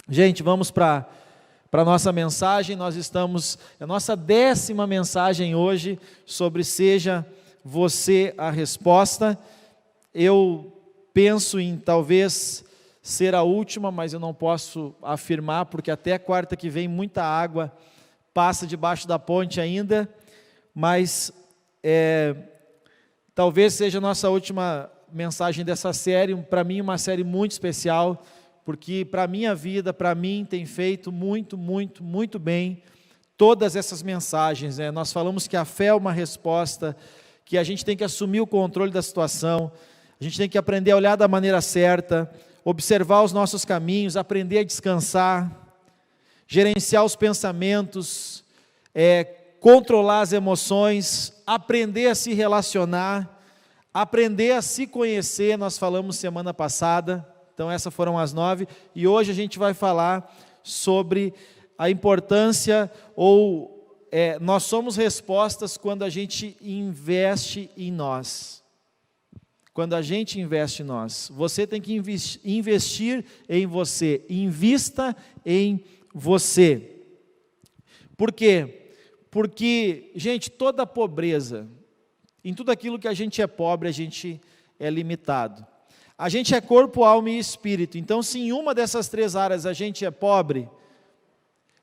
Gente, vamos para a nossa mensagem. Nós estamos, é a nossa 10ª mensagem hoje sobre Seja Você a Resposta. Eu penso em talvez ser a última, mas eu não posso afirmar, porque até quarta que vem muita água passa debaixo da ponte ainda, mas talvez seja a nossa última mensagem dessa série. Para mim uma série muito especial, porque para a minha vida, para mim tem feito muito bem todas essas mensagens, né? Nós falamos que a fé é uma resposta, que a gente tem que assumir o controle da situação, a gente tem que aprender a olhar da maneira certa, observar os nossos caminhos, aprender a descansar, gerenciar os pensamentos, controlar as emoções, aprender a se relacionar, aprender a se conhecer. Nós falamos semana passada, então essas foram as 9, e hoje a gente vai falar sobre a importância, nós somos respostas quando a gente investe em nós. Quando a gente investe em nós, você tem que investir em você, invista em você. Por quê? Porque, gente, toda pobreza, em tudo aquilo que a gente é pobre, a gente é limitado. A gente é corpo, alma e espírito. Então, se em uma dessas 3 áreas a gente é pobre,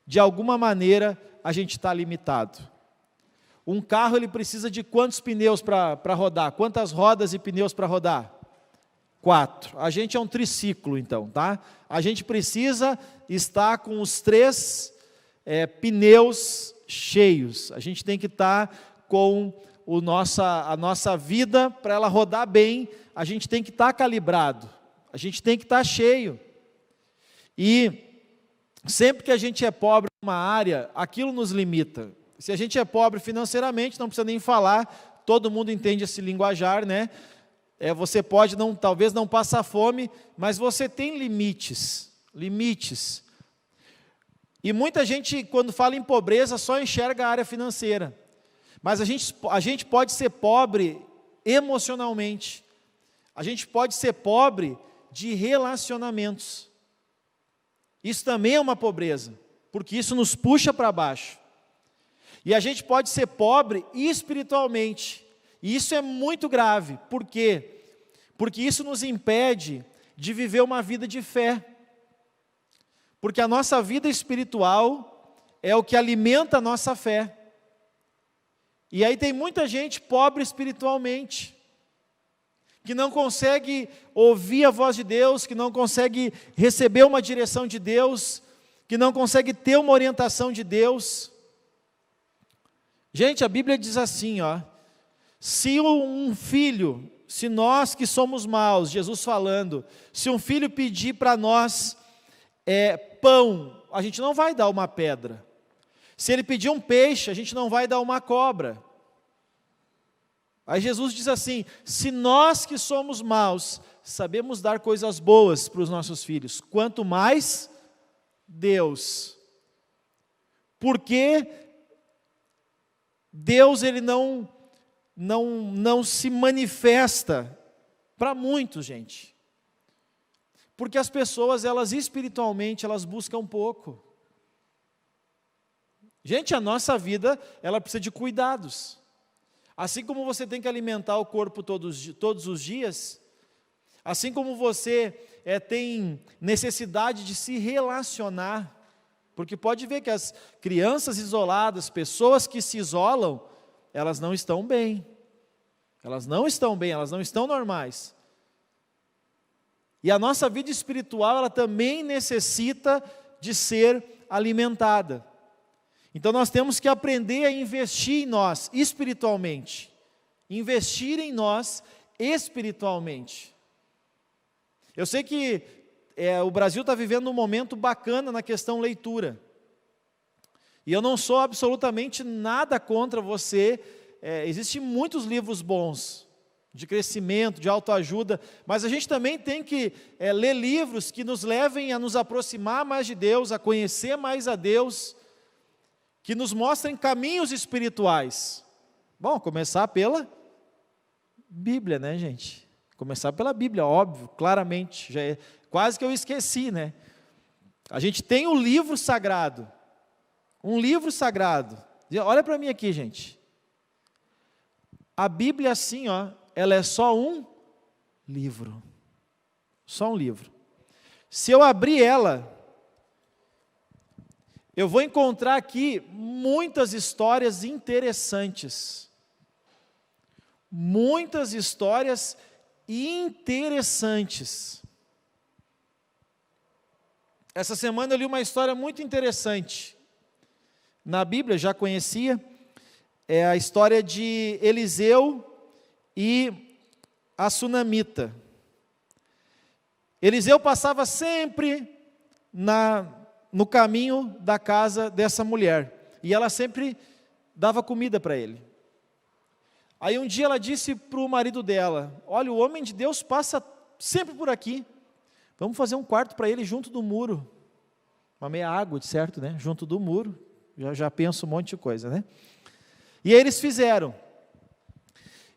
de alguma maneira a gente está limitado. Um carro, ele precisa de quantos pneus para rodar? Quantas rodas e pneus para rodar? 4. A gente é um triciclo, então, tá? A gente precisa estar com os 3 pneus cheios. A gente tem que estar com a nossa vida, para ela rodar bem, a gente tem que estar calibrado, a gente tem que estar cheio. E sempre que a gente é pobre em uma área, aquilo nos limita. Se a gente é pobre financeiramente, não precisa nem falar, todo mundo entende esse linguajar, né? Você pode talvez não passar fome, mas você tem limites. E muita gente, quando fala em pobreza, só enxerga a área financeira. Mas a gente pode ser pobre emocionalmente. A gente pode ser pobre de relacionamentos. Isso também é uma pobreza, porque isso nos puxa para baixo. E a gente pode ser pobre espiritualmente. E isso é muito grave. Por quê? Porque isso nos impede de viver uma vida de fé. Porque a nossa vida espiritual é o que alimenta a nossa fé. E aí tem muita gente pobre espiritualmente, que não consegue ouvir a voz de Deus, que não consegue receber uma direção de Deus, que não consegue ter uma orientação de Deus. Gente, a Bíblia diz assim, se nós que somos maus, Jesus falando, se um filho pedir para nós pão, a gente não vai dar uma pedra. Se ele pedir um peixe, a gente não vai dar uma cobra. Aí Jesus diz assim: se nós que somos maus, sabemos dar coisas boas para os nossos filhos, quanto mais Deus. Porque Deus, ele não se manifesta para muitos, gente. Porque as pessoas, elas espiritualmente, elas buscam pouco. Gente, a nossa vida, ela precisa de cuidados. Assim como você tem que alimentar o corpo todos os dias, assim como você tem necessidade de se relacionar, porque pode ver que as crianças isoladas, pessoas que se isolam, elas não estão bem, elas não estão normais. E a nossa vida espiritual, ela também necessita de ser alimentada. Então nós temos que aprender a investir em nós espiritualmente. Investir em nós espiritualmente. Eu sei que o Brasil está vivendo um momento bacana na questão leitura. E eu não sou absolutamente nada contra você. Existem muitos livros bons, de crescimento, de autoajuda, mas a gente também tem que ler livros que nos levem a nos aproximar mais de Deus, a conhecer mais a Deus, que nos mostrem caminhos espirituais. Bom, começar pela Bíblia, né, gente? Começar pela Bíblia, óbvio, claramente. Quase que eu esqueci, né? A gente tem um livro sagrado. Um livro sagrado. Olha para mim aqui, gente. A Bíblia, assim, ó, ela é só um livro. Só um livro. Se eu abrir ela, eu vou encontrar aqui muitas histórias interessantes. Muitas histórias interessantes. Essa semana eu li uma história muito interessante. Na Bíblia, já conhecia, é a história de Eliseu e a sunamita. Eliseu passava sempre no caminho da casa dessa mulher, e ela sempre dava comida para ele. Aí um dia ela disse para o marido dela: olha, o homem de Deus passa sempre por aqui, vamos fazer um quarto para ele junto do muro, uma meia água, de certo, né? Junto do muro, já penso um monte de coisa, né? E aí eles fizeram,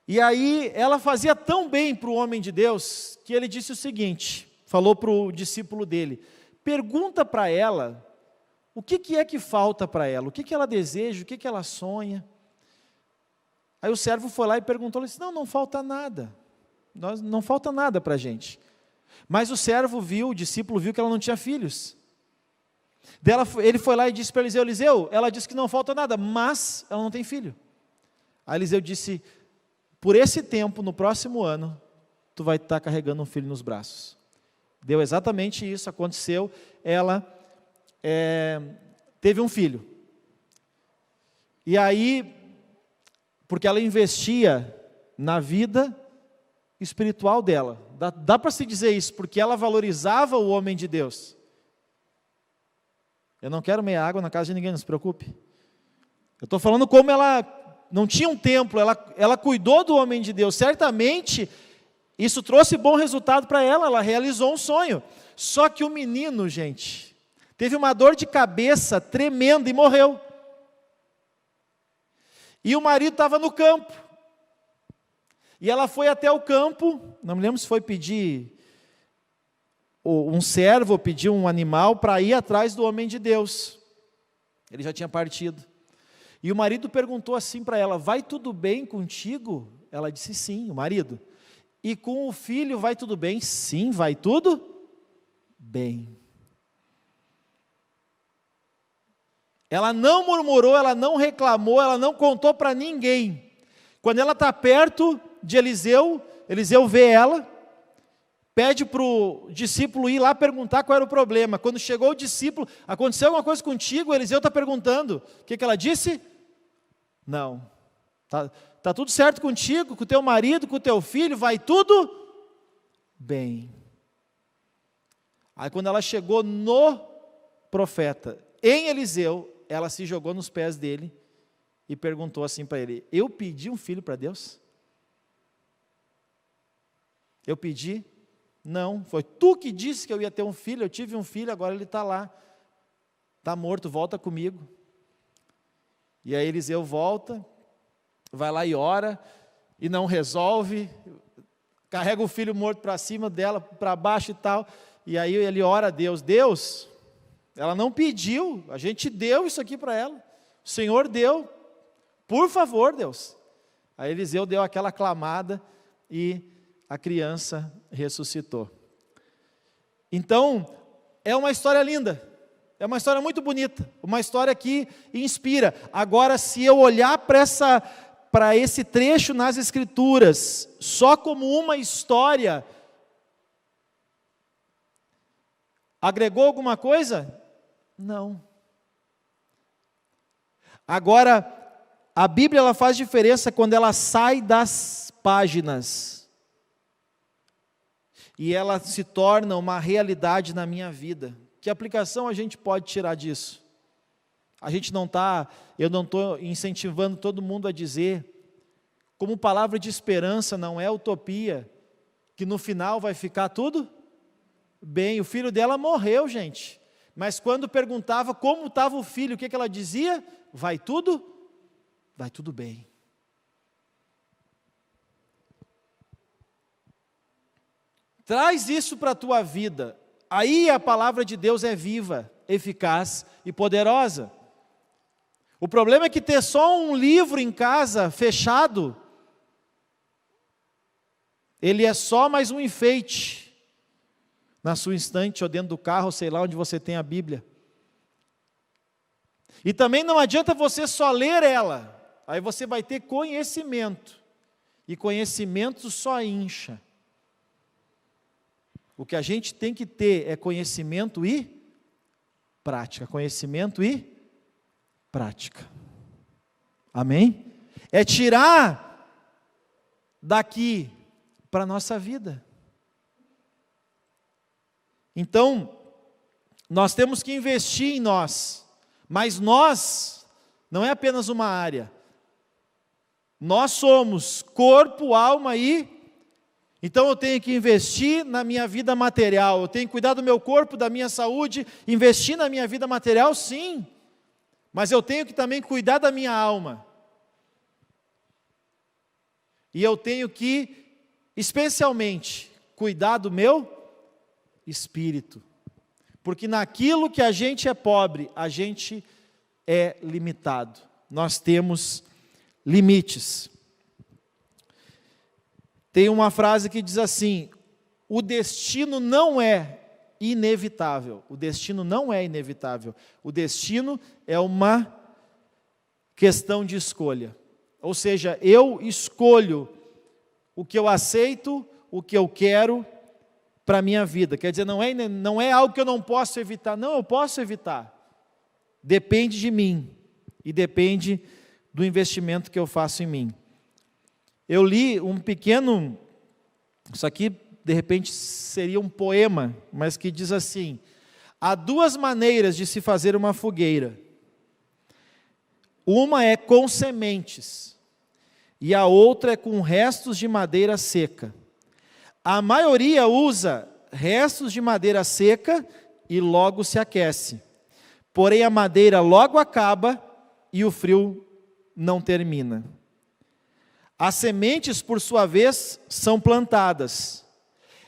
e aí ela fazia tão bem para o homem de Deus, que ele disse o seguinte, falou para o discípulo dele: pergunta para ela, o que é que falta para ela, o que ela deseja, o que ela sonha. Aí o servo foi lá e perguntou, ele disse: não falta nada, não falta nada para a gente. Mas o servo viu, o discípulo viu que ela não tinha filhos. Ele foi lá e disse para Eliseu: Eliseu, ela disse que não falta nada, mas ela não tem filho. Aí Eliseu disse: por esse tempo, no próximo ano, tu vai estar carregando um filho nos braços. Deu exatamente isso, aconteceu, ela teve um filho. E aí, porque ela investia na vida espiritual dela, dá para se dizer isso, porque ela valorizava o homem de Deus. Eu não quero meia água na casa de ninguém, não se preocupe. Eu estou falando como ela não tinha um templo, ela cuidou do homem de Deus, certamente isso trouxe bom resultado para ela, ela realizou um sonho. Só que o menino, gente, teve uma dor de cabeça tremenda e morreu. E o marido estava no campo. E ela foi até o campo, não me lembro se foi pedir um servo, ou pedir um animal para ir atrás do homem de Deus. Ele já tinha partido. E o marido perguntou assim para ela: vai tudo bem contigo? Ela disse sim, o marido. E com o filho vai tudo bem? Sim, vai tudo bem. Ela não murmurou, ela não reclamou, ela não contou para ninguém. Quando ela está perto de Eliseu, Eliseu vê ela, pede para o discípulo ir lá perguntar qual era o problema. Quando chegou o discípulo: aconteceu alguma coisa contigo? Eliseu está perguntando. O que ela disse? Não. Está tudo certo contigo, com o teu marido, com o teu filho, vai tudo bem. Aí quando ela chegou no profeta, em Eliseu, ela se jogou nos pés dele e perguntou assim para ele: eu pedi um filho para Deus? Eu pedi? Não, foi tu que disse que eu ia ter um filho, eu tive um filho, agora ele está lá, está morto, volta comigo. E aí Eliseu volta, vai lá e ora, e não resolve, carrega o filho morto para cima dela, para baixo e tal, e aí ele ora a Deus: Deus, ela não pediu, a gente deu isso aqui para ela, o Senhor deu, por favor, Deus. Aí Eliseu deu aquela clamada e a criança ressuscitou. Então, é uma história linda, é uma história muito bonita, uma história que inspira. Agora, se eu olhar para esse trecho nas Escrituras, só como uma história, agregou alguma coisa? Não. Agora, a Bíblia ela faz diferença quando ela sai das páginas e ela se torna uma realidade na minha vida. Que aplicação a gente pode tirar disso? Eu não estou incentivando todo mundo a dizer, como palavra de esperança, não é utopia, que no final vai ficar tudo bem. O filho dela morreu, gente, mas quando perguntava como estava o filho, o que ela dizia? Vai tudo bem. Traz isso para a tua vida. aí a palavra de Deus é viva, eficaz e poderosa. O problema é que ter só um livro em casa, fechado, ele é só mais um enfeite na sua estante ou dentro do carro, sei lá onde você tem a Bíblia. E também não adianta você só ler ela, aí você vai ter conhecimento, e conhecimento só incha. O que a gente tem que ter é conhecimento e prática, conhecimento e prática. Amém? É tirar daqui para a nossa vida. Então, nós temos que investir em nós, mas nós não é apenas uma área. Nós somos corpo, alma e... Então eu tenho que investir na minha vida material, eu tenho que cuidar do meu corpo, da minha saúde, investir na minha vida material, sim. Mas eu tenho que também cuidar da minha alma. E eu tenho que, especialmente, cuidar do meu espírito. Porque naquilo que a gente é pobre, a gente é limitado. Nós temos limites. Tem uma frase que diz assim: o destino não é inevitável. O destino não é inevitável. O destino é uma questão de escolha. Ou seja, eu escolho o que eu aceito, o que eu quero para a minha vida. Quer dizer, não é algo que eu não posso evitar. Não, eu posso evitar. Depende de mim. E depende do investimento que eu faço em mim. Eu li um pequeno, isso aqui de repente seria um poema, mas que diz assim: há duas maneiras de se fazer uma fogueira. Uma é com sementes, e a outra é com restos de madeira seca. A maioria usa restos de madeira seca e logo se aquece. Porém a madeira logo acaba e o frio não termina. As sementes, por sua vez, são plantadas.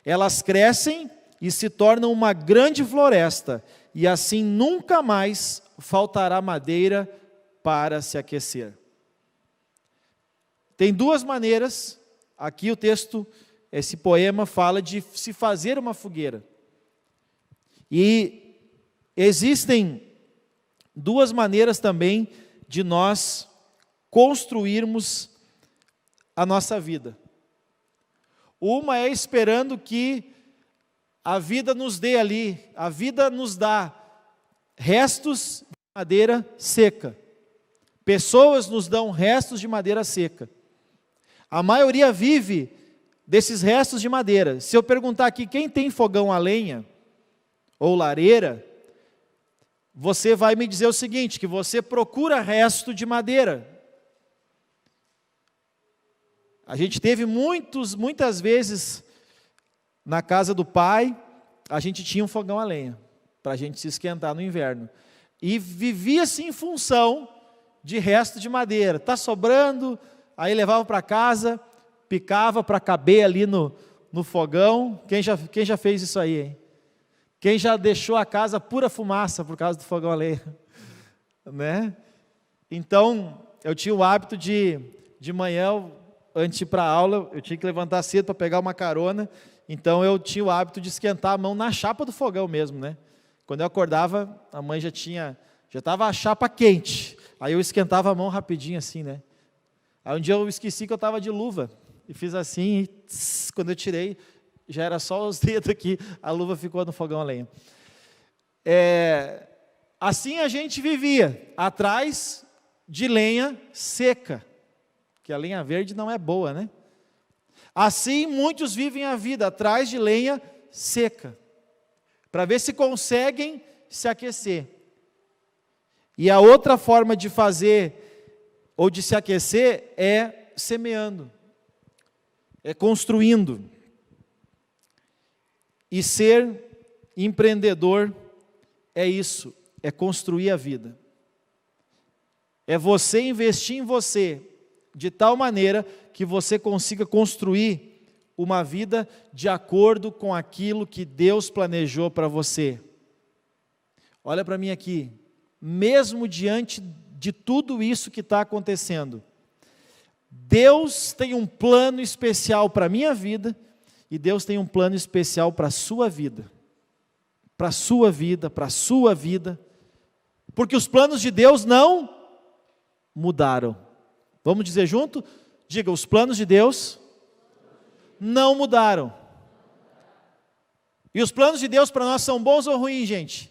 Elas crescem e se tornam uma grande floresta, e assim nunca mais faltará madeira para se aquecer. Tem duas maneiras, aqui o texto, esse poema fala de se fazer uma fogueira. E existem duas maneiras também de nós construirmos a nossa vida. Uma é esperando que a vida nos dê ali, a vida nos dá restos de madeira seca. Pessoas nos dão restos de madeira seca. A maioria vive desses restos de madeira. Se eu perguntar aqui quem tem fogão a lenha ou lareira, você vai me dizer o seguinte, que você procura resto de madeira. A gente teve muitas vezes na casa do pai, a gente tinha um fogão a lenha, para a gente se esquentar no inverno. E vivia-se em função de resto de madeira. Está sobrando, aí levava para casa, picava para caber ali no fogão. Quem já fez isso aí, hein? Quem já deixou a casa pura fumaça por causa do fogão a lenha? Né? Então, eu tinha o hábito de manhã, antes de ir para a aula, eu tinha que levantar cedo para pegar uma carona, então eu tinha o hábito de esquentar a mão na chapa do fogão mesmo, né? Quando eu acordava, a mãe já estava a chapa quente, aí eu esquentava a mão rapidinho assim, né? Aí um dia eu esqueci que eu estava de luva, e fiz assim, e quando eu tirei, já era só os dedos aqui, a luva ficou no fogão a lenha. Assim a gente vivia, atrás de lenha seca, que a lenha verde não é boa, né? Assim muitos vivem a vida atrás de lenha seca, para ver se conseguem se aquecer. E a outra forma de fazer, ou de se aquecer, é semeando, é construindo. E ser empreendedor é isso, é construir a vida. É você investir em você, de tal maneira que você consiga construir uma vida de acordo com aquilo que Deus planejou para você. Olha para mim aqui, mesmo diante de tudo isso que está acontecendo, Deus tem um plano especial para a minha vida, e Deus tem um plano especial para a sua vida. Para a sua vida, para a sua vida. Porque os planos de Deus não mudaram. Vamos dizer junto? Diga, os planos de Deus não mudaram. E os planos de Deus para nós são bons ou ruins, gente?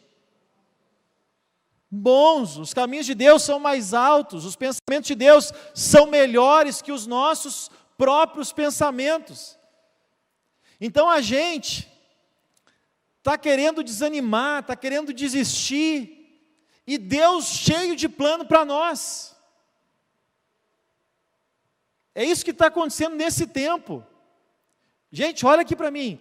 Bons. Os caminhos de Deus são mais altos. Os pensamentos de Deus são melhores que os nossos próprios pensamentos. Então a gente está querendo desanimar, está querendo desistir, e Deus cheio de plano para nós. É isso que está acontecendo nesse tempo. Gente, olha aqui para mim.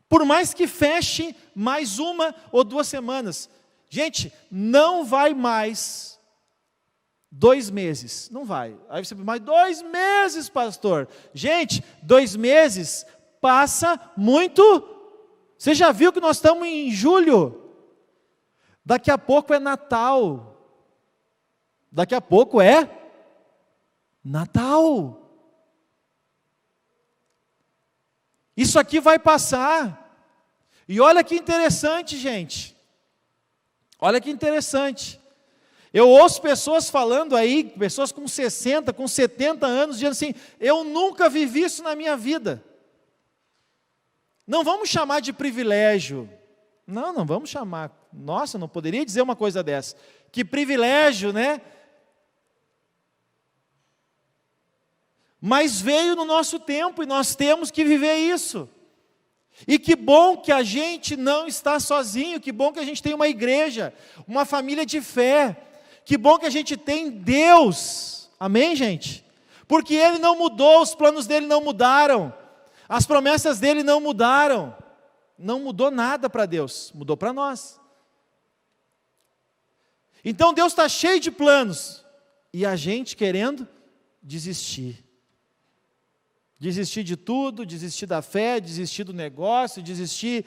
Por mais que feche mais 1 ou 2 semanas, gente, não vai mais 2 meses. Não vai. Aí você, mas 2 meses, pastor. Gente, 2 meses passa muito. Você já viu que nós estamos em julho? Daqui a pouco é Natal. Daqui a pouco é Natal. Isso aqui vai passar. E olha que interessante, gente. Olha que interessante. Eu ouço pessoas falando aí, pessoas com 60, com 70 anos, dizendo assim, eu nunca vivi isso na minha vida. Não vamos chamar de privilégio. Não vamos chamar. Nossa, não poderia dizer uma coisa dessa. Que privilégio, né? Mas veio no nosso tempo e nós temos que viver isso. E que bom que a gente não está sozinho, que bom que a gente tem uma igreja, uma família de fé, que bom que a gente tem Deus, amém, gente? Porque Ele não mudou, os planos dEle não mudaram, as promessas dEle não mudaram, não mudou nada para Deus, mudou para nós. Então Deus está cheio de planos, e a gente querendo desistir. Desistir de tudo, desistir da fé, desistir do negócio, desistir,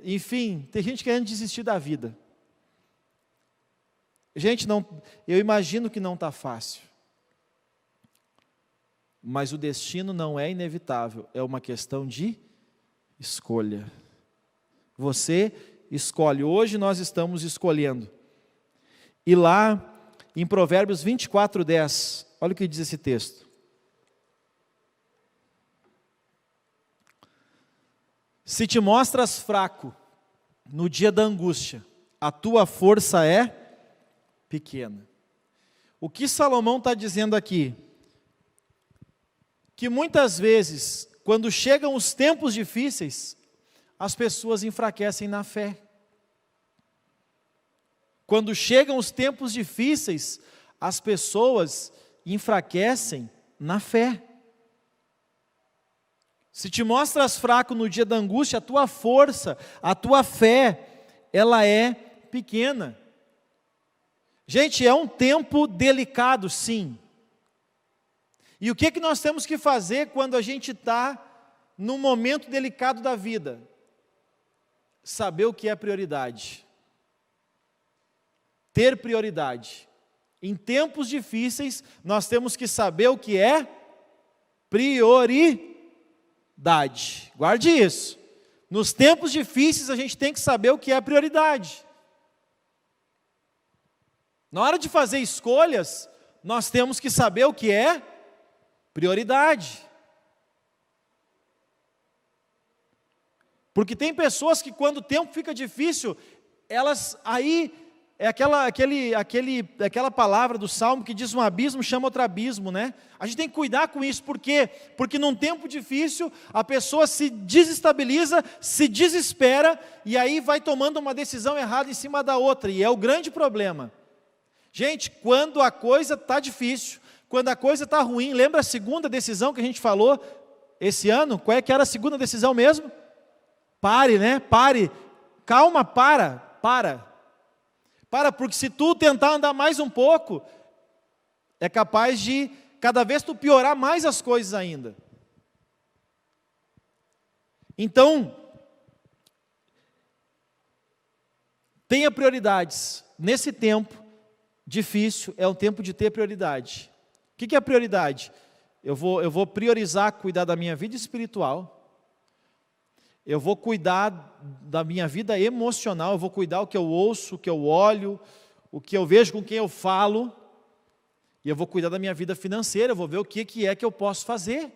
enfim, tem gente querendo desistir da vida. Gente, eu imagino que não está fácil. Mas o destino não é inevitável, é uma questão de escolha. Você escolhe, hoje nós estamos escolhendo. E lá, em Provérbios 24:10, olha o que diz esse texto. Se te mostras fraco no dia da angústia, a tua força é pequena. O que Salomão está dizendo aqui? Que muitas vezes, quando chegam os tempos difíceis, as pessoas enfraquecem na fé. Quando chegam os tempos difíceis, as pessoas enfraquecem na fé. Se te mostras fraco no dia da angústia, a tua força, a tua fé, ela é pequena. Gente, é um tempo delicado, sim. E o que nós temos que fazer quando a gente está num momento delicado da vida? Saber o que é prioridade. Ter prioridade. Em tempos difíceis, nós temos que saber o que é prioridade. Guarde isso. Nos tempos difíceis, a gente tem que saber o que é prioridade. Na hora de fazer escolhas, nós temos que saber o que é prioridade. Porque tem pessoas que quando o tempo fica difícil, elas aí é aquela palavra do Salmo que diz um abismo chama outro abismo, né? A gente tem que cuidar com isso, por quê? Porque num tempo difícil, a pessoa se desestabiliza, se desespera, e aí vai tomando uma decisão errada em cima da outra, e é o grande problema. Gente, quando a coisa está difícil, quando a coisa está ruim, lembra a segunda decisão que a gente falou esse ano? Qual é que era a segunda decisão mesmo? Pare, né? Pare. Calma, para, porque se tu tentar andar mais um pouco, é capaz de, cada vez tu piorar mais as coisas ainda. Então, tenha prioridades. Nesse tempo difícil, é um tempo de ter prioridade. O que é a prioridade? Eu vou priorizar cuidar da minha vida espiritual. Eu vou cuidar da minha vida emocional. Eu vou cuidar o que eu ouço, o que eu olho, o que eu vejo, com quem eu falo. E eu vou cuidar da minha vida financeira. Eu vou ver o que é que eu posso fazer.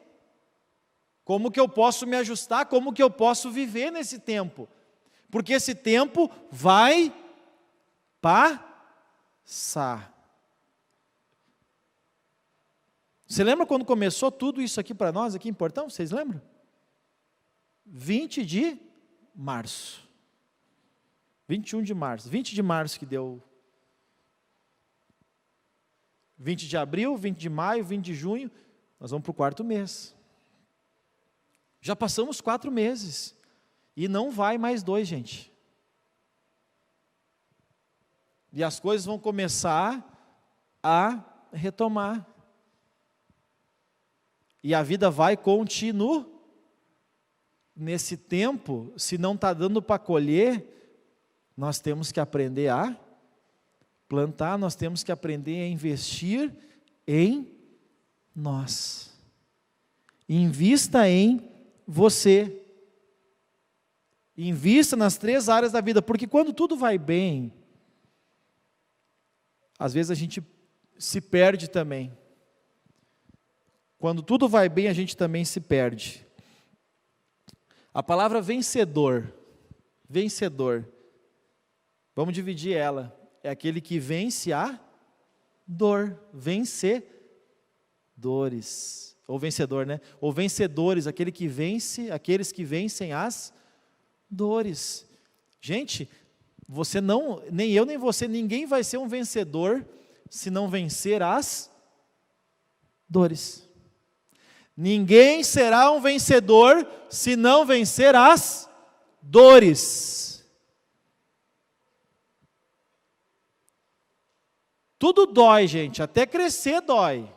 Como que eu posso me ajustar, como que eu posso viver nesse tempo. Porque esse tempo vai passar. Você lembra quando começou tudo isso aqui para nós, aqui em Portão? Vocês lembram? 20 de março. 21 de março. 20 de março que deu. 20 de abril, 20 de maio, 20 de junho. Nós vamos para o 4º mês. Já passamos 4 meses. E não vai mais 2, gente. E as coisas vão começar a retomar. E a vida vai continuar. Nesse tempo, se não está dando para colher, nós temos que aprender a plantar, nós temos que aprender a investir em nós. Invista em você. Invista nas 3 áreas da vida, porque quando tudo vai bem, às vezes a gente se perde também. Quando tudo vai bem, a gente também se perde. A palavra vencedor, vamos dividir ela. É aquele que vence a dor, vencedores. Ou vencedor, né? Ou vencedores, aquele que vence, aqueles que vencem as dores. Gente, você não, nem eu nem você, ninguém vai ser um vencedor se não vencer as dores. Ninguém será um vencedor se não vencer as dores. Tudo dói, gente, até crescer dói.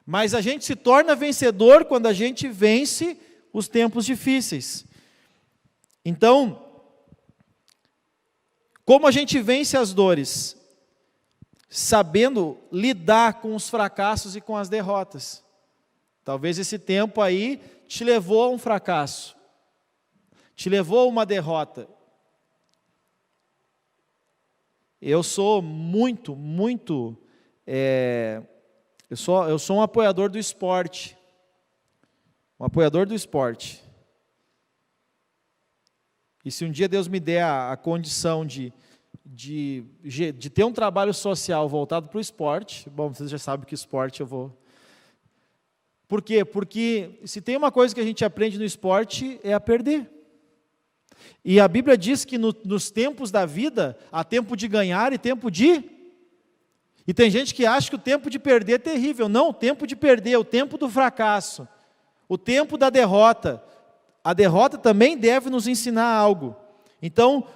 Mas a gente se torna vencedor quando a gente vence os tempos difíceis. Então, como a gente vence as dores? Sabendo lidar com os fracassos e com as derrotas. Talvez esse tempo aí te levou a um fracasso, te levou a uma derrota. Eu sou eu sou um apoiador do esporte. E se um dia Deus me der a condição de ter um trabalho social voltado para o esporte, bom, vocês já sabem que esporte eu vou. Por quê? Porque se tem uma coisa que a gente aprende no esporte é a perder. E a Bíblia diz que nos tempos da vida, há tempo de ganhar e tempo de... E tem gente que acha que o tempo de perder é terrível. Não, o tempo de perder é o tempo do fracasso, o tempo da derrota. A derrota também deve nos ensinar algo. Então,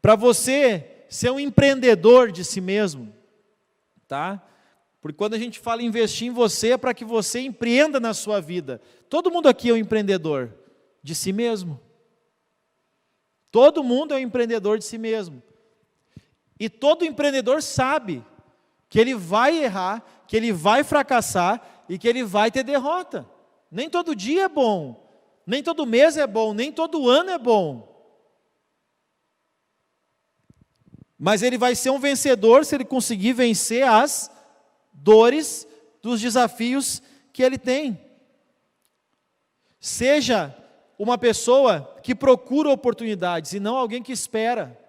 para você ser um empreendedor de si mesmo, tá? Porque quando a gente fala em investir em você, é para que você empreenda na sua vida. Todo mundo aqui é um empreendedor de si mesmo. Todo mundo é um empreendedor de si mesmo. E todo empreendedor sabe que ele vai errar, que ele vai fracassar e que ele vai ter derrota. Nem todo dia é bom, nem todo mês é bom, nem todo ano é bom. Mas ele vai ser um vencedor se ele conseguir vencer as dores dos desafios que ele tem. Seja uma pessoa que procura oportunidades e não alguém que espera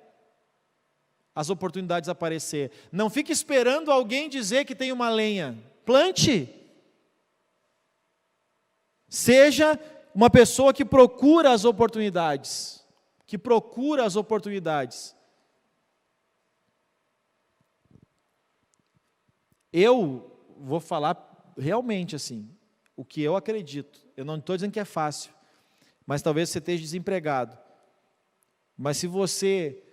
as oportunidades aparecer. Não fique esperando alguém dizer que tem uma lenha. Plante. Seja uma pessoa que procura as oportunidades. Eu vou falar realmente assim, o que eu acredito. Eu não estou dizendo que é fácil, mas talvez você esteja desempregado. Mas se você,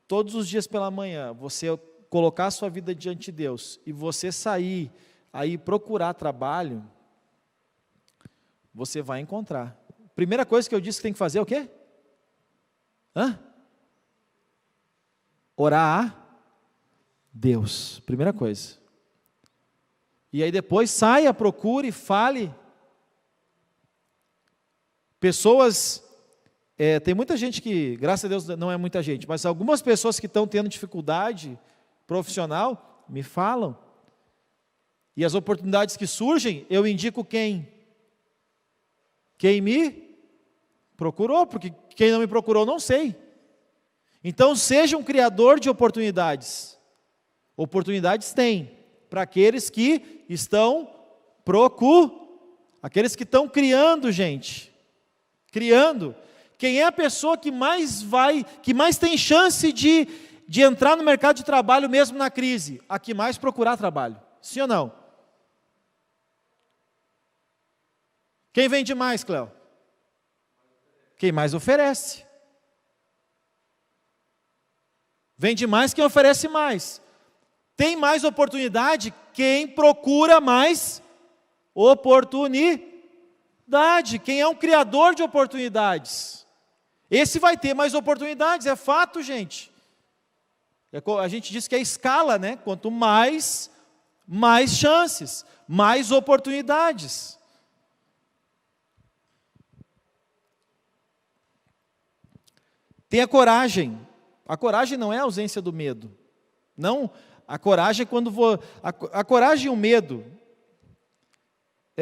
todos os dias pela manhã, você colocar a sua vida diante de Deus, e você sair aí procurar trabalho, você vai encontrar. Primeira coisa que eu disse que tem que fazer é o quê? Orar a Deus. Primeira coisa. E aí depois saia, procure, fale. Pessoas, tem muita gente que, graças a Deus não é muita gente, mas algumas pessoas que estão tendo dificuldade profissional, me falam. E as oportunidades que surgem, eu indico quem? Quem me procurou, porque quem não me procurou, não sei. Então, seja um criador de oportunidades. Oportunidades tem, para aqueles que estão aqueles que estão criando, gente. Criando. Quem é a pessoa que mais tem chance de entrar no mercado de trabalho mesmo na crise? A que mais procurar trabalho. Sim ou não? Quem vende mais, Cléo? Quem mais oferece. Vende mais quem oferece mais. Tem mais oportunidade quem procura mais oportunidade. Quem é um criador de oportunidades. Esse vai ter mais oportunidades, é fato, gente. A gente diz que é escala, né? Quanto mais chances, mais oportunidades. Tenha coragem. A coragem não é a ausência do medo. Não, a coragem é quando a coragem e o medo,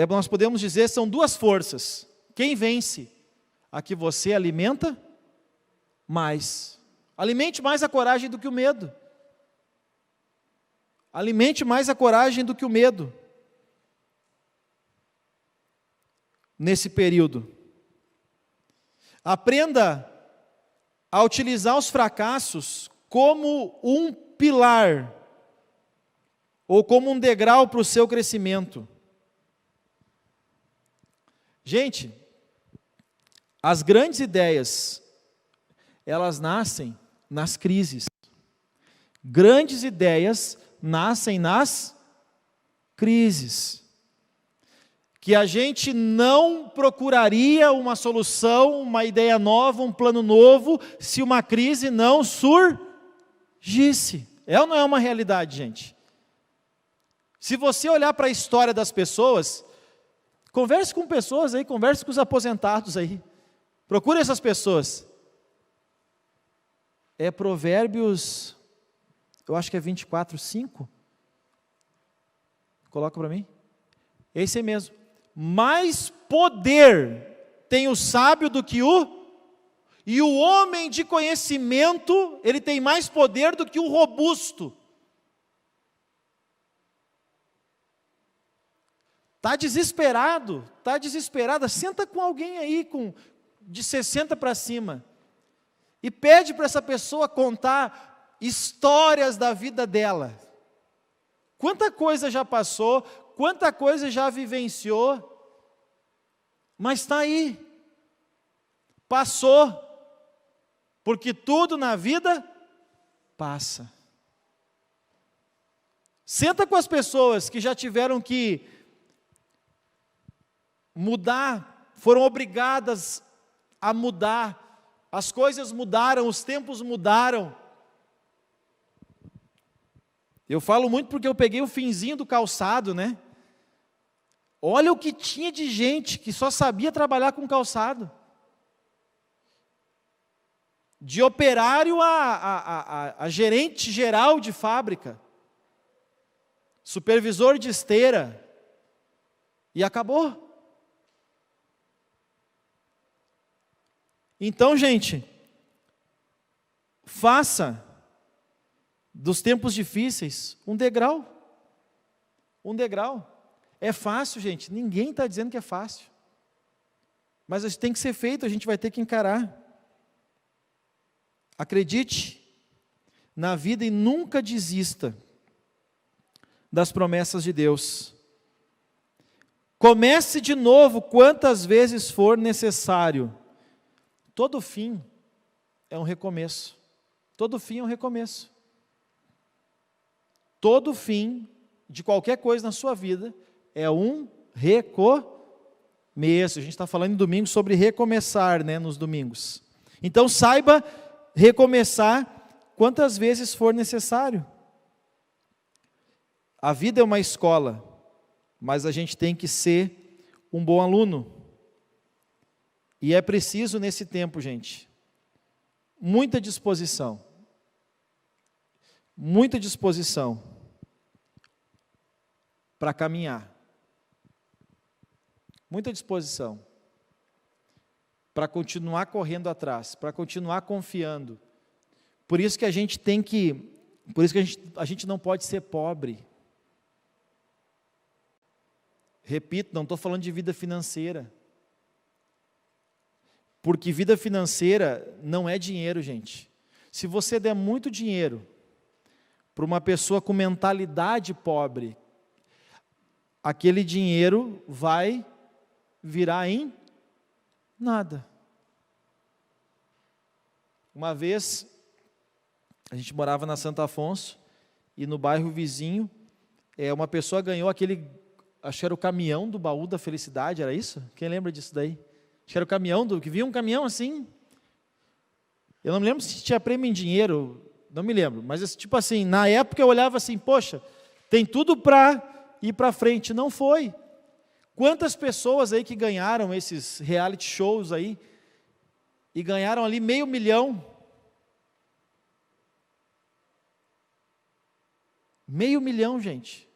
nós podemos dizer, são duas forças. Quem vence? A que você alimenta mais. Alimente mais a coragem do que o medo. Alimente mais a coragem do que o medo. Nesse período. Aprenda a utilizar os fracassos como um pilar, ou como um degrau para o seu crescimento. Gente, as grandes ideias, elas nascem nas crises. Grandes ideias nascem nas crises. Que a gente não procuraria uma solução, uma ideia nova, um plano novo, se uma crise não surgisse. É ou não é uma realidade, gente? Se você olhar para a história das pessoas, converse com pessoas aí, converse com os aposentados aí. Procure essas pessoas. É Provérbios, eu acho que é 24:5. Coloca para mim. Esse é mesmo. Mais poder tem o sábio do que e o homem de conhecimento, ele tem mais poder do que o robusto. Está desesperada, senta com alguém aí de 60 para cima e pede para essa pessoa contar histórias da vida dela. Quanta coisa já passou, quanta coisa já vivenciou, mas está aí, passou, porque tudo na vida passa. Senta com as pessoas que já tiveram que mudar, foram obrigadas a mudar, as coisas mudaram, os tempos mudaram. Eu falo muito porque eu peguei o finzinho do calçado, né? Olha o que tinha de gente que só sabia trabalhar com calçado. De operário a gerente geral de fábrica, supervisor de esteira, e acabou. Então, gente, faça dos tempos difíceis um degrau. Um degrau. É fácil, gente? Ninguém está dizendo que é fácil. Mas isso tem que ser feito, a gente vai ter que encarar. Acredite na vida e nunca desista das promessas de Deus. Comece de novo quantas vezes for necessário. Todo fim é um recomeço. Todo fim é um recomeço. Todo fim de qualquer coisa na sua vida é um Mês, a gente está falando em domingo sobre recomeçar, né, nos domingos. Então saiba recomeçar quantas vezes for necessário. A vida é uma escola, mas a gente tem que ser um bom aluno. E é preciso nesse tempo, gente, muita disposição para caminhar. Muita disposição para continuar correndo atrás, para continuar confiando. Por isso que a gente a gente não pode ser pobre. Repito, não estou falando de vida financeira. Porque vida financeira não é dinheiro, gente. Se você der muito dinheiro para uma pessoa com mentalidade pobre, aquele dinheiro vai virar em nada. Uma vez, a gente morava na Santo Afonso, e no bairro vizinho, uma pessoa ganhou aquele, acho que era o caminhão do baú da felicidade, era isso? Quem lembra disso daí? Acho que era o caminhão, que vinha um caminhão assim, eu não me lembro se tinha prêmio em dinheiro, não me lembro, mas tipo assim, na época eu olhava assim, poxa, tem tudo para ir para frente, não foi. Quantas pessoas aí que ganharam esses reality shows aí, e ganharam ali 500 mil, 500 mil, gente.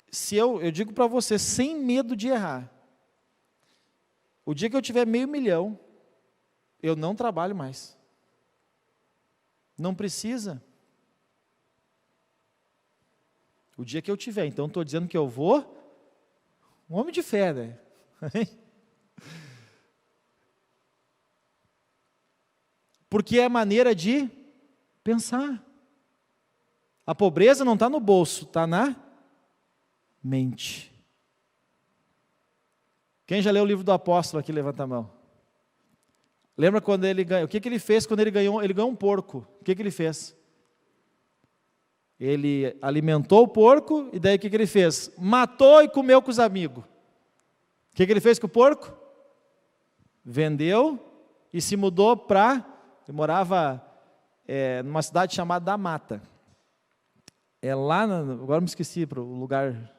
Se eu digo para você, sem medo de errar, o dia que eu tiver 500 mil, eu não trabalho mais. Não precisa. O dia que eu tiver, então estou dizendo que eu vou, um homem de fé, né? Porque é a maneira de pensar. A pobreza não está no bolso, está na mente. Quem já leu o livro do apóstolo aqui, levanta a mão. Lembra quando ele ganhou? O que ele fez quando ele ganhou? Ele ganhou um porco. O que ele fez? Ele alimentou o porco e daí o que ele fez? Matou e comeu com os amigos. O que ele fez com o porco? Vendeu e se mudou para... Ele morava numa cidade chamada da Mata. Agora me esqueci para o lugar...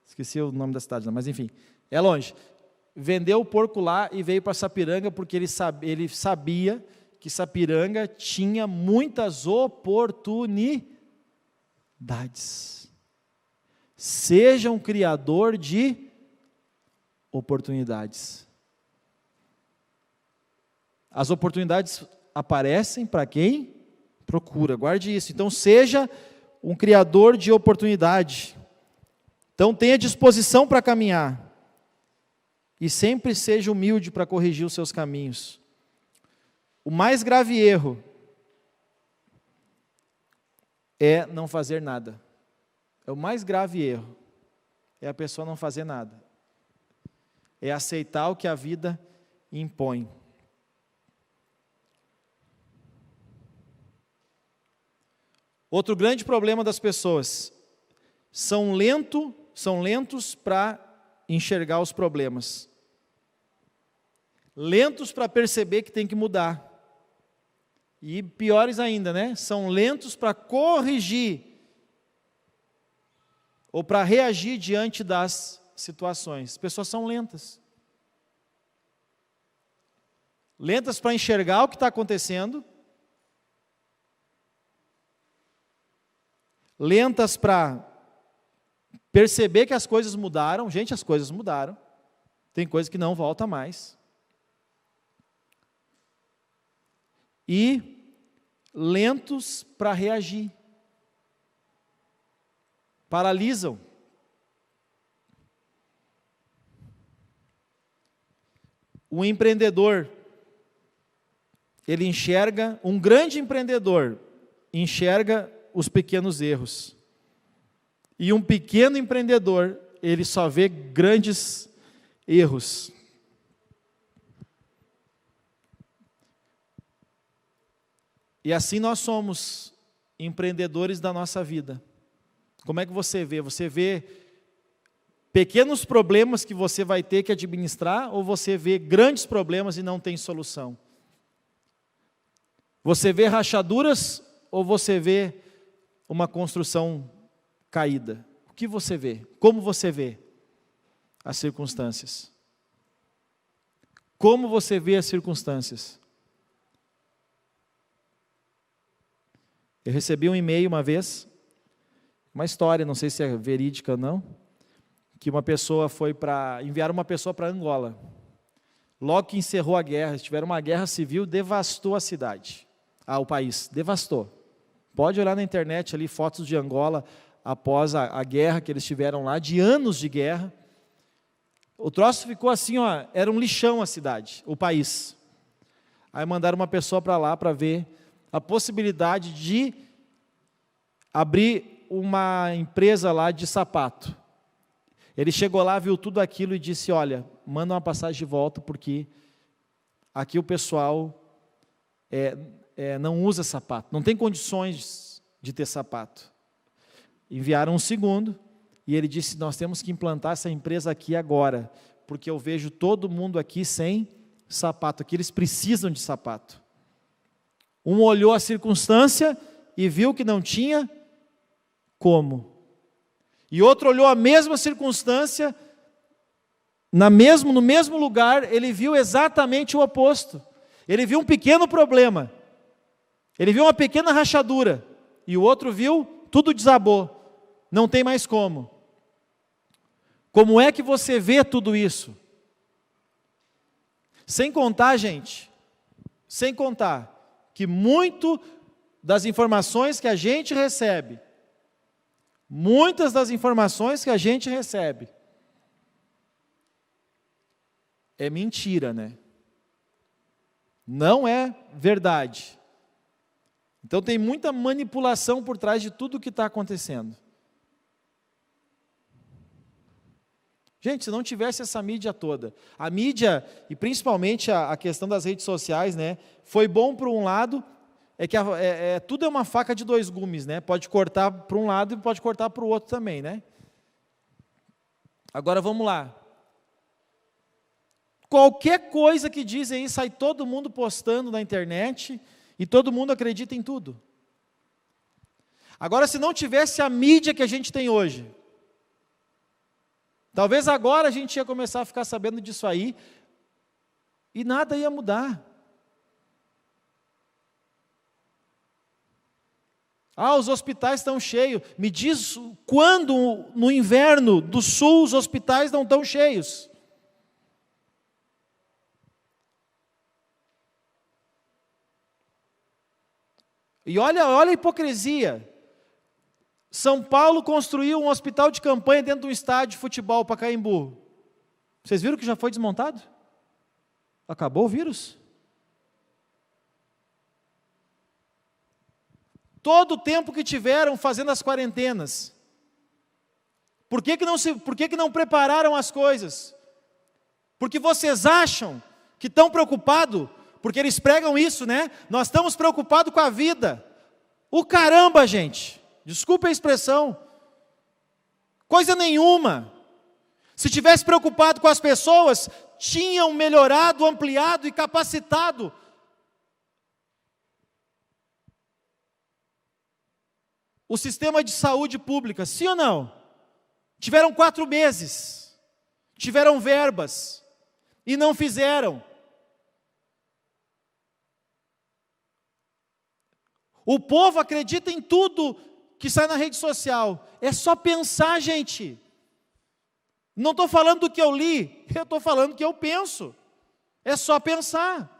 Esqueci o nome da cidade, mas enfim, é longe. Vendeu o porco lá e veio para Sapiranga porque ele sabia que Sapiranga tinha muitas oportunidades. Seja um criador de oportunidades. As oportunidades aparecem para quem procura, guarde isso. Então seja um criador de oportunidade. Então tenha disposição para caminhar. E sempre seja humilde para corrigir os seus caminhos. O mais grave erro é não fazer nada. É o mais grave erro. É a pessoa não fazer nada. É aceitar o que a vida impõe. Outro grande problema das pessoas, são lentos para enxergar os problemas. Lentos para perceber que tem que mudar. E piores ainda, né? São lentos para corrigir ou para reagir diante das situações. As pessoas são lentas. Lentas para enxergar o que está acontecendo. Lentas para perceber que as coisas mudaram. Gente, as coisas mudaram. Tem coisa que não volta mais. E lentos para reagir. Paralisam. O empreendedor, ele enxerga, um grande empreendedor, enxerga os pequenos erros. E um pequeno empreendedor, ele só vê grandes erros. E assim nós somos empreendedores da nossa vida. Como é que você vê? Você vê pequenos problemas que você vai ter que administrar, ou você vê grandes problemas e não tem solução? Você vê rachaduras ou você vê uma construção caída? O que você vê? Como você vê as circunstâncias? Como você vê as circunstâncias? Eu recebi um e-mail uma vez, uma história, não sei se é verídica ou não, que uma pessoa enviaram uma pessoa para Angola. Logo que encerrou a guerra, tiveram uma guerra civil, devastou a cidade, o país, devastou. Pode olhar na internet ali fotos de Angola após a guerra que eles tiveram lá, de anos de guerra. O troço ficou assim, era um lixão a cidade, o país. Aí mandaram uma pessoa para lá para ver a possibilidade de abrir uma empresa lá de sapato. Ele chegou lá, viu tudo aquilo e disse, olha, manda uma passagem de volta, porque aqui o pessoal não usa sapato, não tem condições de ter sapato. Enviaram um segundo, e ele disse, nós temos que implantar essa empresa aqui agora, porque eu vejo todo mundo aqui sem sapato, aqui eles precisam de sapato. Um olhou a circunstância e viu que não tinha como. E outro olhou a mesma circunstância, no mesmo lugar, ele viu exatamente o oposto. Ele viu um pequeno problema, ele viu uma pequena rachadura, e o outro viu, tudo desabou, não tem mais como. Como é que você vê tudo isso? Sem contar, gente, sem contar, que muito das informações que a gente recebe, é mentira, né? Não é verdade. Então tem muita manipulação por trás de tudo o que está acontecendo. Gente, se não tivesse essa mídia toda, a mídia, e principalmente a questão das redes sociais, né, foi bom por um lado, que tudo é uma faca de dois gumes, né? Pode cortar para um lado e pode cortar para o outro também, né? Agora vamos lá. Qualquer coisa que dizem aí, sai todo mundo postando na internet e todo mundo acredita em tudo. Agora, se não tivesse a mídia que a gente tem hoje, talvez agora a gente ia começar a ficar sabendo disso aí e nada ia mudar. Os hospitais estão cheios. Me diz quando no inverno do sul os hospitais não estão cheios. E olha a hipocrisia. São Paulo construiu um hospital de campanha dentro de um estádio de futebol, Pacaembu. Vocês viram que já foi desmontado? Acabou o vírus. Todo o tempo que tiveram fazendo as quarentenas. Por que não prepararam as coisas? Porque vocês acham que estão preocupados, porque eles pregam isso, né? Nós estamos preocupados com a vida. O caramba, gente. Desculpe a expressão. Coisa nenhuma. Se tivesse preocupado com as pessoas, tinham melhorado, ampliado e capacitado o sistema de saúde pública, sim ou não? Tiveram 4 meses, tiveram verbas, e não fizeram. O povo acredita em tudo que sai na rede social. É só pensar, gente. Não estou falando do que eu li, eu estou falando do que eu penso. É só pensar.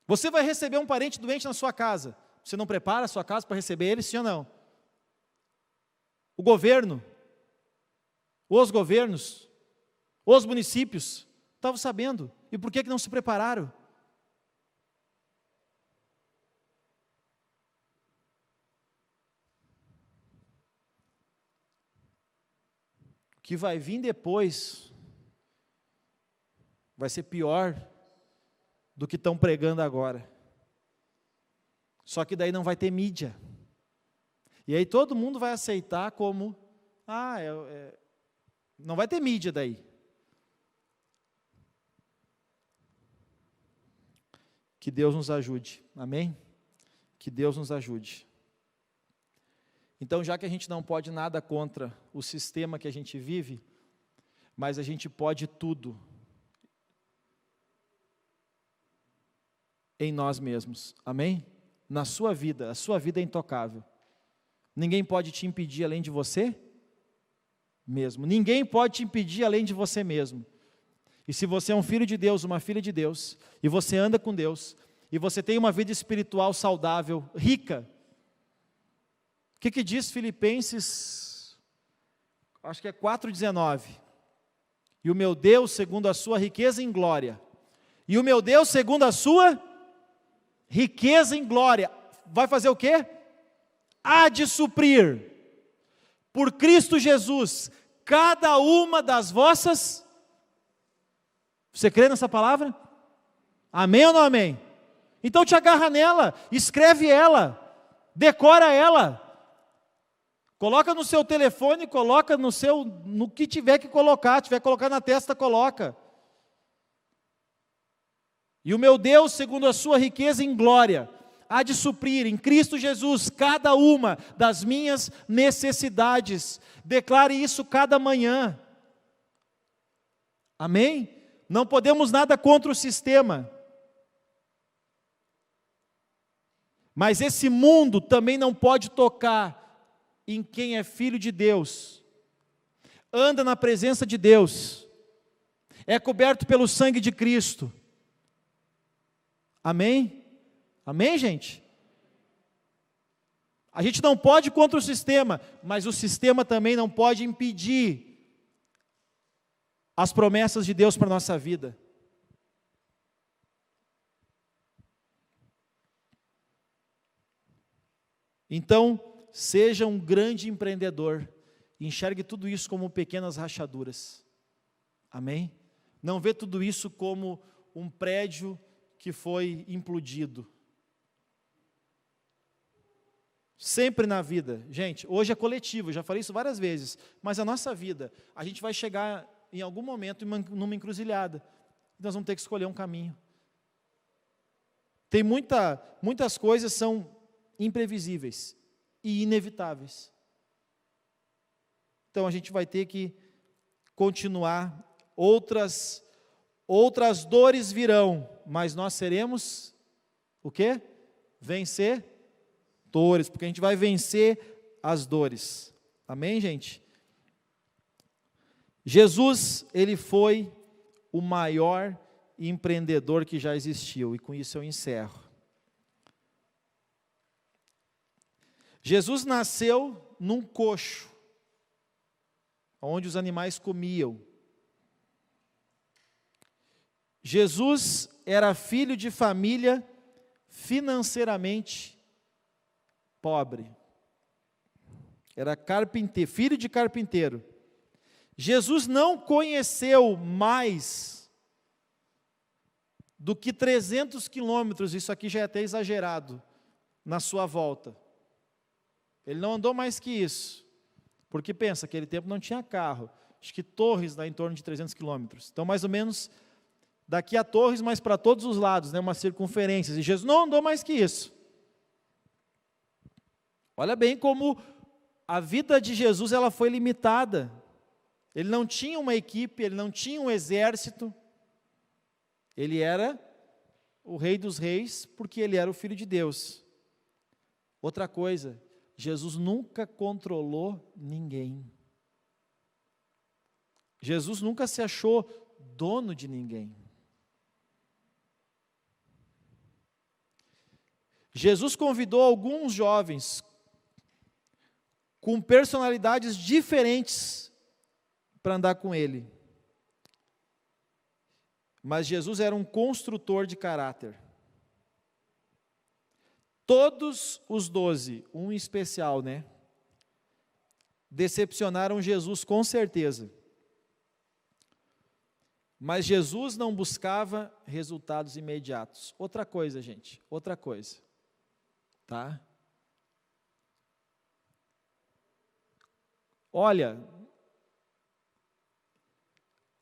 Você vai receber um parente doente na sua casa. Você não prepara a sua casa para receber ele, sim ou não? O governo, os governos, os municípios, estavam sabendo. E por que não se prepararam? O que vai vir depois vai ser pior do que estão pregando agora. Só que daí não vai ter mídia. E aí todo mundo vai aceitar como, não vai ter mídia daí. Que Deus nos ajude, amém? Que Deus nos ajude. Então, já que a gente não pode nada contra o sistema que a gente vive, mas a gente pode tudo em nós mesmos, amém? Na sua vida, a sua vida é intocável. Ninguém pode te impedir além de você mesmo. Ninguém pode te impedir além de você mesmo. E se você é um filho de Deus, uma filha de Deus, e você anda com Deus, e você tem uma vida espiritual saudável, rica, o que diz Filipenses, acho que é 4,19, e o meu Deus segundo a sua riqueza em glória, e o meu Deus segundo a sua riqueza em glória, vai fazer o quê? Há de suprir, por Cristo Jesus, cada uma das vossas. Você crê nessa palavra? Amém ou não amém? Então te agarra nela, escreve ela, decora ela, coloca no seu telefone, coloca no que tiver que colocar na testa, coloca. E o meu Deus, segundo a sua riqueza em glória, há de suprir em Cristo Jesus cada uma das minhas necessidades. Declare isso cada manhã. Amém? Não podemos nada contra o sistema. Mas esse mundo também não pode tocar em quem é filho de Deus, anda na presença de Deus, é coberto pelo sangue de Cristo. Amém? Amém, gente? A gente não pode contra o sistema, mas o sistema também não pode impedir as promessas de Deus para a nossa vida. Então, seja um grande empreendedor, enxergue tudo isso como pequenas rachaduras, amém? Não vê tudo isso como um prédio que foi implodido. Sempre na vida, gente, hoje é coletivo, eu já falei isso várias vezes, mas a nossa vida, a gente vai chegar em algum momento numa encruzilhada, nós vamos ter que escolher um caminho. Tem muitas coisas são imprevisíveis e inevitáveis. Então a gente vai ter que continuar, outras dores virão, mas nós seremos o quê? Vencedores, porque a gente vai vencer as dores. Amém, gente? Jesus, ele foi o maior empreendedor que já existiu, e com isso eu encerro. Jesus nasceu num coxo, onde os animais comiam. Jesus era filho de família financeiramente pobre. Era carpinteiro, filho de carpinteiro. Jesus não conheceu mais do que 300 quilômetros, isso aqui já é até exagerado, na sua volta. Ele não andou mais que isso, porque pensa, aquele tempo não tinha carro, acho que Torres dá em torno de 300 quilômetros, então mais ou menos daqui a Torres, mas para todos os lados, né, uma circunferência, e Jesus não andou mais que isso. Olha bem como a vida de Jesus ela foi limitada, ele não tinha uma equipe, ele não tinha um exército, ele era o Rei dos Reis, porque ele era o Filho de Deus. Outra coisa, Jesus nunca controlou ninguém. Jesus nunca se achou dono de ninguém. Jesus convidou alguns jovens com personalidades diferentes para andar com ele. Mas Jesus era um construtor de caráter. Todos os 12, um em especial, né? Decepcionaram Jesus com certeza. Mas Jesus não buscava resultados imediatos. Outra coisa, gente, outra coisa. Tá? Olha,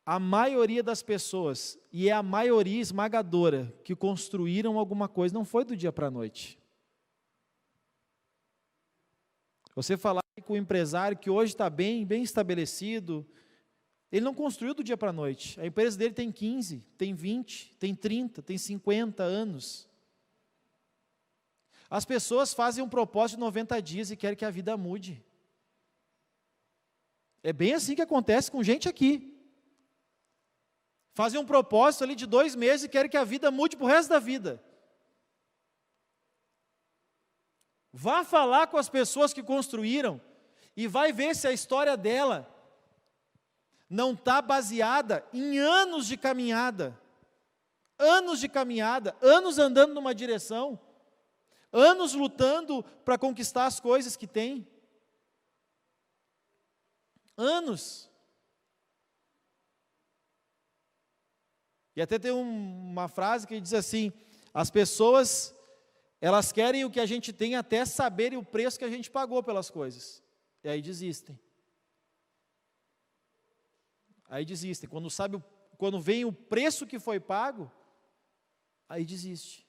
a maioria das pessoas, e é a maioria esmagadora, que construíram alguma coisa, não foi do dia para a noite. Você falar com um empresário que hoje está bem estabelecido, ele não construiu do dia para a noite. A empresa dele tem 15, tem 20, tem 30, tem 50 anos. As pessoas fazem um propósito de 90 dias e querem que a vida mude. É bem assim que acontece com gente aqui. Fazem um propósito ali de 2 meses e querem que a vida mude para o resto da vida. Vá falar com as pessoas que construíram e vai ver se a história dela não está baseada em anos de caminhada, anos andando numa direção, anos lutando para conquistar as coisas que tem, anos. E até tem uma frase que diz assim: as pessoas, elas querem o que a gente tem até saberem o preço que a gente pagou pelas coisas, e aí desistem. Quando vem o preço que foi pago, aí desiste.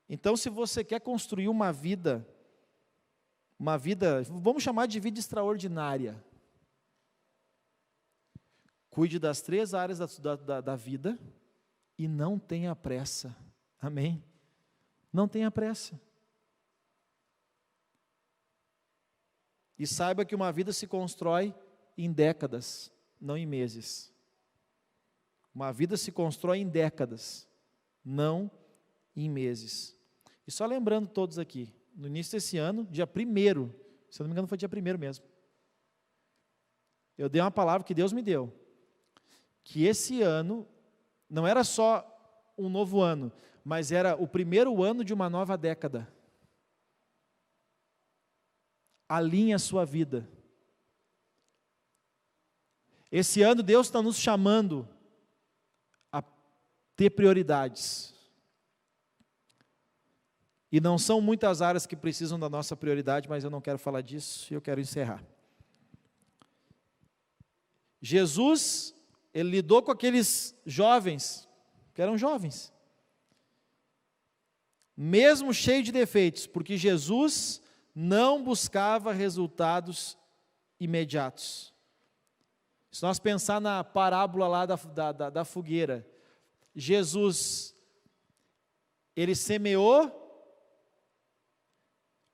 Então, se você quer construir uma vida, vamos chamar de vida extraordinária, cuide das 3 áreas da vida e não tenha pressa. Amém? Não tenha pressa. E saiba que uma vida se constrói em décadas, não em meses. Uma vida se constrói em décadas, não em meses. E só lembrando todos aqui, no início desse ano, dia 1º, se eu não me engano foi dia 1º mesmo, eu dei uma palavra que Deus me deu, que esse ano não era só um novo ano, mas era o primeiro ano de uma nova década. Alinhe a sua vida. Esse ano Deus está nos chamando a ter prioridades. E não são muitas áreas que precisam da nossa prioridade, mas eu não quero falar disso e eu quero encerrar. Jesus, ele lidou com aqueles jovens, que eram jovens, mesmo cheio de defeitos, porque Jesus não buscava resultados imediatos. Se nós pensar na parábola lá da fogueira, Jesus, ele semeou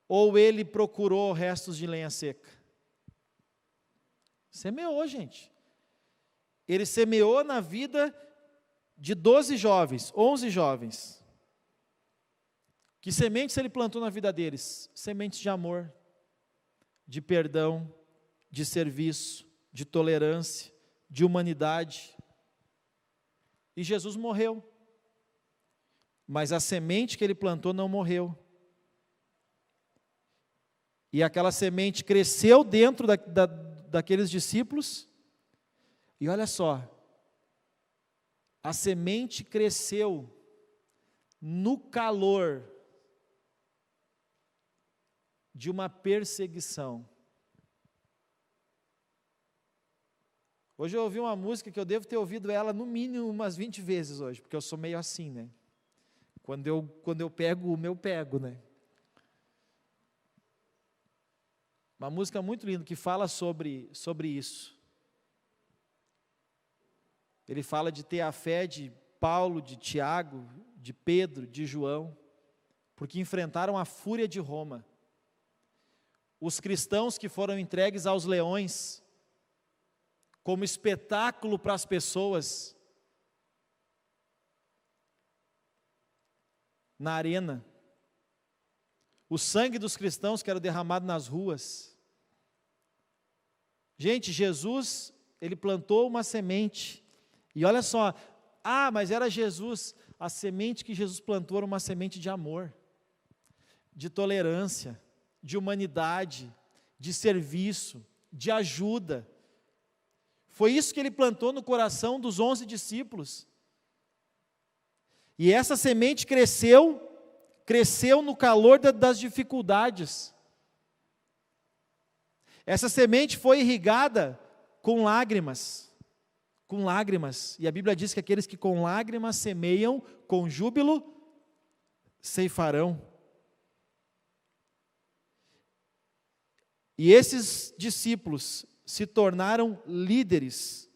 ou ele procurou restos de lenha seca? Semeou, gente. Ele semeou na vida de 12 jovens, 11 jovens. Que sementes ele plantou na vida deles? Sementes de amor, de perdão, de serviço, de tolerância, de humanidade. E Jesus morreu. Mas a semente que ele plantou não morreu. E aquela semente cresceu dentro daqueles discípulos. E olha só, a semente cresceu no calor de uma perseguição. Hoje eu ouvi uma música que eu devo ter ouvido ela no mínimo umas 20 vezes hoje, porque eu sou meio assim, né? Quando eu pego uma, eu pego, né? Uma música muito linda que fala sobre isso. Ele fala de ter a fé de Paulo, de Tiago, de Pedro, de João, porque enfrentaram a fúria de Roma. Os cristãos que foram entregues aos leões, como espetáculo para as pessoas, na arena. O sangue dos cristãos que era derramado nas ruas. Gente, Jesus, ele plantou uma semente. E olha só, mas era Jesus. A semente que Jesus plantou era uma semente de amor, de tolerância, de humanidade, de serviço, de ajuda. Foi isso que ele plantou no coração dos 11 discípulos. E essa semente cresceu no calor das dificuldades. Essa semente foi irrigada com lágrimas. Com lágrimas. E a Bíblia diz que aqueles que com lágrimas semeiam, com júbilo ceifarão. E esses discípulos se tornaram líderes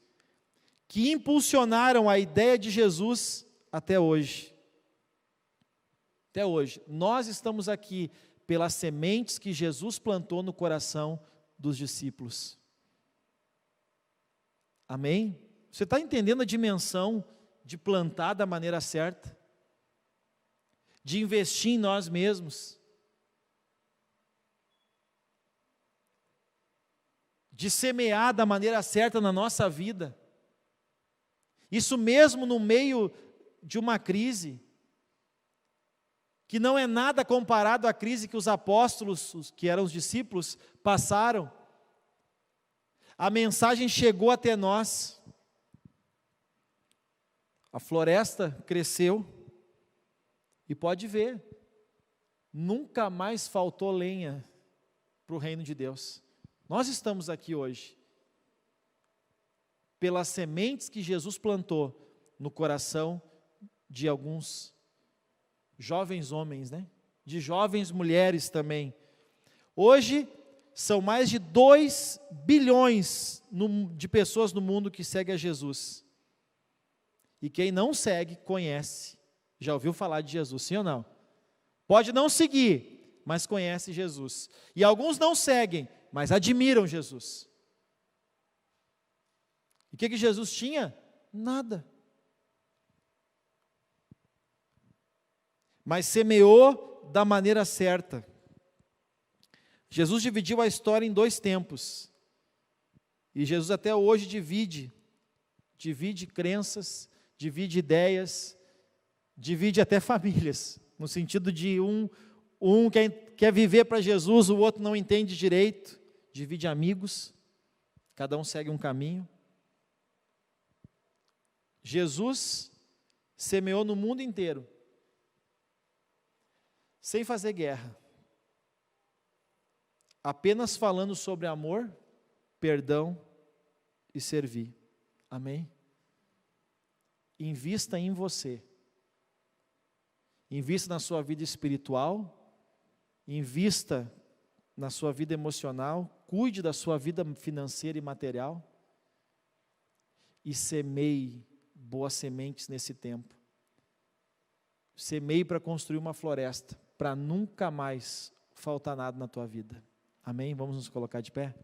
que impulsionaram a ideia de Jesus até hoje. Até hoje. Nós estamos aqui pelas sementes que Jesus plantou no coração dos discípulos. Amém? Você está entendendo a dimensão de plantar da maneira certa? De investir em nós mesmos? De semear da maneira certa na nossa vida? Isso mesmo no meio de uma crise, que não é nada comparado à crise que os apóstolos, que eram os discípulos, passaram. A mensagem chegou até nós. A floresta cresceu. E pode ver, nunca mais faltou lenha para o reino de Deus. Nós estamos aqui hoje pelas sementes que Jesus plantou no coração de alguns jovens homens, né? De jovens mulheres também. Hoje, são mais de 2 bilhões de pessoas no mundo que seguem a Jesus. E quem não segue, conhece. Já ouviu falar de Jesus, sim ou não? Pode não seguir, mas conhece Jesus. E alguns não seguem, mas admiram Jesus. E o que Jesus tinha? Nada. Mas semeou da maneira certa. Jesus dividiu a história em 2 tempos. E Jesus até hoje divide crenças, divide ideias, divide até famílias, no sentido de um quer viver para Jesus, o outro não entende direito, divide amigos, cada um segue um caminho. Jesus semeou no mundo inteiro, sem fazer guerra, apenas falando sobre amor, perdão e servir. Amém? Invista em você. Invista na sua vida espiritual, invista na sua vida emocional, cuide da sua vida financeira e material e semeie boas sementes nesse tempo. Semeie para construir uma floresta, para nunca mais faltar nada na tua vida. Amém? Vamos nos colocar de pé?